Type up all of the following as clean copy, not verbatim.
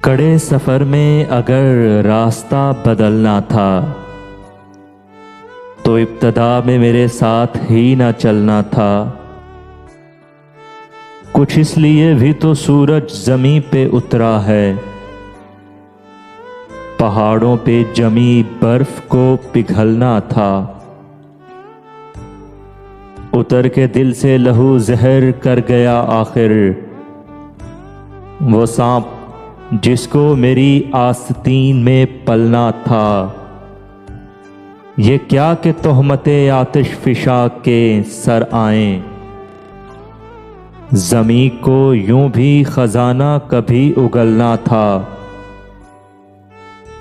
कड़े सफ़र में अगर रास्ता बदलना था तो इब्तदा में मेरे साथ ही ना चलना था। कुछ इसलिए भी तो सूरज ज़मीं पे उतरा है, पहाड़ों पे जमी बर्फ को पिघलना था। उतर के दिल से लहू जहर कर गया आखिर वो सांप जिसको मेरी आस्तीन में पलना था। ये क्या कि तोहमते आतिश फिशा के सर आए, ज़मीं को यूं भी खजाना कभी उगलना था।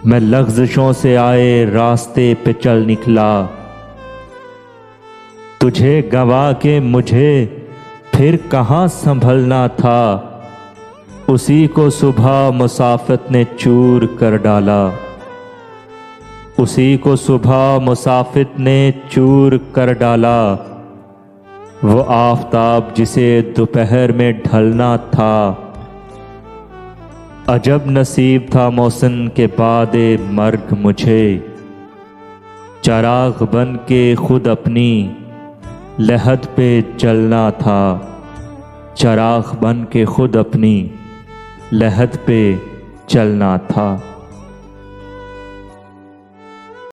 मैं लग़्ज़िशों से आए रास्ते पे चल निकला, तुझे गवा के मुझे फिर कहाँ संभलना था। उसी को सुबह मुसाफिर ने चूर कर डाला, उसी को सुबह मुसाफिर ने चूर कर डाला। वो आफताब जिसे दोपहर में ढलना था, अजब नसीब था मौसम के बाद मर्ग मुझे। चराग बन के खुद अपनी लहद पे जलना था, चराग बन के खुद अपनी लहद पे चलना था।